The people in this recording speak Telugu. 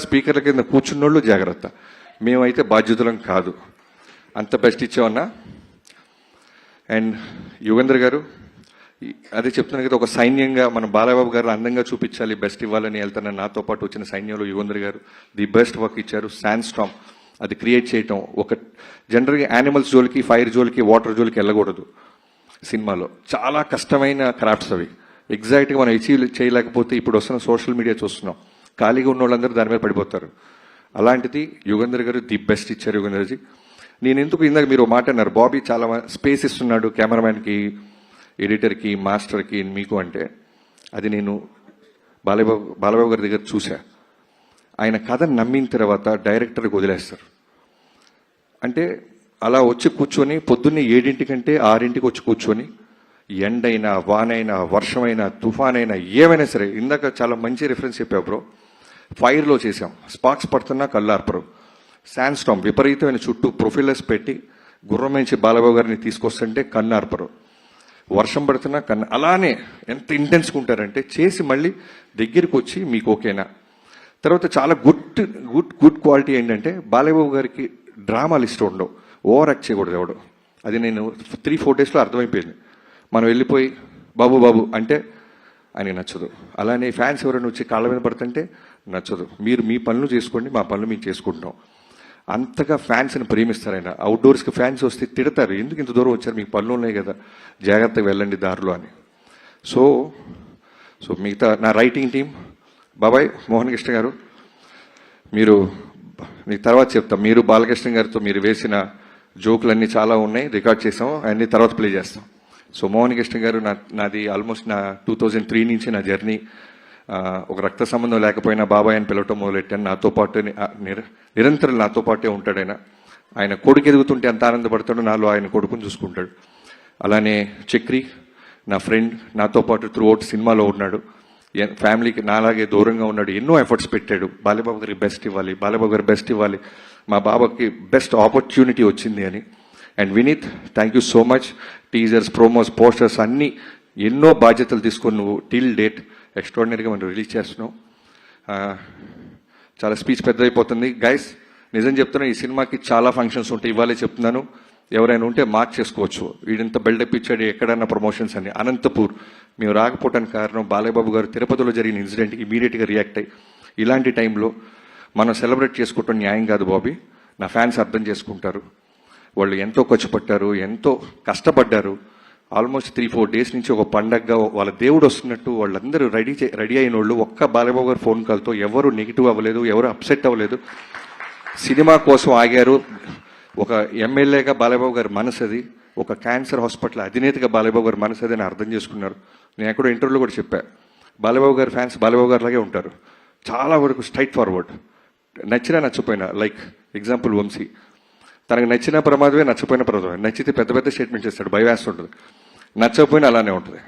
స్పీకర్ల కింద కూర్చున్నోళ్ళు జాగ్రత్త, మేమైతే బాధ్యతలం కాదు. అంత బెస్ట్ ఇచ్చామన్నా. అండ్ యుగేంద్ర గారు, అదే చెప్తున్నాను కదా, ఒక సైన్యంగా మన బాలబాబు గారు అందంగా చూపించాలి, బెస్ట్ ఇవ్వాలని వెళ్తాను. నాతో పాటు వచ్చిన సైన్యంలో యుగేంద్ర గారు ది బెస్ట్ వర్క్ ఇచ్చారు. శాండ్ స్టామ్ అది క్రియేట్ చేయటం, ఒక జనరల్గా యానిమల్స్ జోలికి, ఫైర్ జోలికి, వాటర్ జోలికి వెళ్ళకూడదు సినిమాలో. చాలా కష్టమైన క్రాఫ్ట్స్ అవి. ఎగ్జాక్ట్గా మనం అచీవ్ చేయలేకపోతే ఇప్పుడు వస్తున్న సోషల్ మీడియా చూస్తున్నాం, ఖాళీగా ఉన్న వాళ్ళందరూ దాని మీద పడిపోతారు. అలాంటిది యుగేంద్ర గారు ది బెస్ట్ ఇచ్చారు. యుగేంద్రజీ, నేను ఎందుకు ఇందాక మీరు మాట అన్నారు, బాబీ చాలా స్పేస్ ఇస్తున్నాడు కెమెరామ్యాన్కి, ఎడిటర్కి, మాస్టర్కి, మీకు అంటే, అది నేను బాలబాబు గారి దగ్గర చూసా. ఆయన కథను నమ్మిన తర్వాత డైరెక్టర్కి వదిలేస్తారు. అంటే అలా వచ్చి కూర్చొని పొద్దున్నే 7 కంటే 6 వచ్చి కూర్చొని, ఎండైనా, వానైనా, వర్షమైనా, తుఫానైనా, ఏమైనా సరే, ఇందాక చాలా మంచి రిఫరెన్స్ చెప్పావు బ్రో. ఫైర్లో చేసాం, స్పార్క్స్ పడుతున్నా కళ్ళార్పరు. శాండ్ స్టామ్ విపరీతమైన చుట్టూ ప్రొఫైలర్స్ పెట్టి గుర్రం నుంచి బాలబాబు గారిని తీసుకొస్తుంటే కన్నార్పరు. వర్షం పడుతున్నా అలానే ఎంత ఇంటెన్స్గా ఉంటారంటే చేసి మళ్ళీ దగ్గరికి వచ్చి మీకు ఓకేనా. తర్వాత చాలా గుడ్ క్వాలిటీ ఏంటంటే బాలబాబు గారికి డ్రామాలు ఇష్టం ఉండవు, ఓవర్ యాక్ట్ చేయకూడదు ఎవడు. అది నేను 3-4 డేస్లో అర్థమైపోయింది. మనం వెళ్ళిపోయి బాబు బాబు అంటే ఆయనకి నచ్చదు. అలానే ఫ్యాన్స్ ఎవరైనా వచ్చి కాళ్ళ మీద పడుతుంటే నచ్చదు. మీరు మీ పనులు చేసుకోండి, మా పనులు మేము చేసుకుంటున్నాం. అంతగా ఫ్యాన్స్ని ప్రేమిస్తారు ఆయన. అవుట్డోర్స్కి ఫ్యాన్స్ వస్తే తిడతారు, ఎందుకు ఇంత దూరం వచ్చారు, మీకు పనులు ఉన్నాయి కదా, జాగ్రత్తగా వెళ్ళండి దారిలో అని. సో మిగతా నా రైటింగ్ టీం, బాబాయ్ మోహన్ కృష్ణ గారు, మీరు మీకు తర్వాత చెప్తాం. మీరు బాలకృష్ణ గారితో మీరు వేసిన జోకులన్నీ చాలా ఉన్నాయి, రికార్డ్ చేసాం, అన్నీ తర్వాత ప్లే చేస్తాం. సో మోహన్ కృష్ణ గారు, నాది ఆల్మోస్ట్ నా 2003 నుంచి నా జర్నీ. ఒక రక్త సంబంధం లేకపోయినా బాబాయ్ అని పిలవటం మొదలెట్టాను. నాతో పాటు నిరంతరం నాతో పాటే ఉంటాడు ఆయన. ఆయన కొడుకు ఎదుగుతుంటే ఎంత ఆనందపడతాడో నాలో ఆయన కొడుకుని చూసుకుంటాడు. అలానే చక్రి నా ఫ్రెండ్, నాతో పాటు త్రూ అవుట్ సినిమాలో ఉన్నాడు. ఫ్యామిలీకి నాలాగే దూరంగా ఉన్నాడు, ఎన్నో ఎఫర్ట్స్ పెట్టాడు. బాలబాబు గారికి బెస్ట్ ఇవ్వాలి, బాలబాబు గారు బెస్ట్ ఇవ్వాలి, మా బాబాకి బెస్ట్ ఆపర్చునిటీ వచ్చింది అని. And Vineeth, thank you so much. Teasers, promos, posters అన్నీ ఎన్నో బాధ్యతలు తీసుకొని నువ్వు టిల్ డేట్ ఎక్స్ట్రాడినరీగా మనం రిలీజ్ చేస్తున్నాం. చాలా స్పీచ్ పెద్దదైపోతుంది గైస్. నిజం చెప్తున్నా, ఈ సినిమాకి చాలా ఫంక్షన్స్ ఉంటాయి. ఇవ్వాలే చెప్తున్నాను, ఎవరైనా ఉంటే మార్క్ చేసుకోవచ్చు. వీడింత బిల్డప్ ఇచ్చాడు ఎక్కడన్నా ప్రమోషన్స్ అని. అనంతపూర్ మేము రాకపోవడానికి కారణం బాలబాబు గారు తిరుపతిలో జరిగిన ఇన్సిడెంట్కి ఇమీడియట్గా రియాక్ట్ అయ్యి, ఇలాంటి టైంలో మనం సెలబ్రేట్ చేసుకోవటం న్యాయం కాదు బాబీ, నా ఫ్యాన్స్ అర్థం చేసుకుంటారు. వాళ్ళు ఎంతో ఖర్చు పట్టారు, ఎంతో కష్టపడ్డారు. ఆల్మోస్ట్ 3-4 డేస్ నుంచి ఒక పండగగా వాళ్ళ దేవుడు వస్తున్నట్టు వాళ్ళందరూ రెడీ అయిన వాళ్ళు ఒక్క బాలబాబు గారు ఫోన్ కాల్తో ఎవరు నెగిటివ్ అవ్వలేదు, ఎవరు అప్సెట్ అవ్వలేదు. సినిమా కోసం ఆగారు. ఒక ఎమ్మెల్యేగా బాలబాబు గారి మనసు అది, ఒక క్యాన్సర్ హాస్పిటల్ అధినేతగా బాలబాబు గారి మనసు అది అని అర్థం చేసుకున్నారు. నేను ఎక్కడో ఇంటర్వ్యూలో కూడా చెప్పా, బాలబాబు గారి ఫ్యాన్స్ బాలబాబు గారు లాగే ఉంటారు, చాలా వరకు స్ట్రైట్ ఫార్వర్డ్. నచ్చినా నచ్చపోయినా, లైక్ ఎగ్జాంపుల్ వంశీ, తనకు నచ్చిన ప్రమాదమే, నచ్చపోయిన ప్రమాదమే. నచ్చితే పెద్ద పెద్ద స్టేట్మెంట్ చేస్తాడు, భయం వేస్తుంటుంది, నచ్చకపోయినా అలానే ఉంటుంది.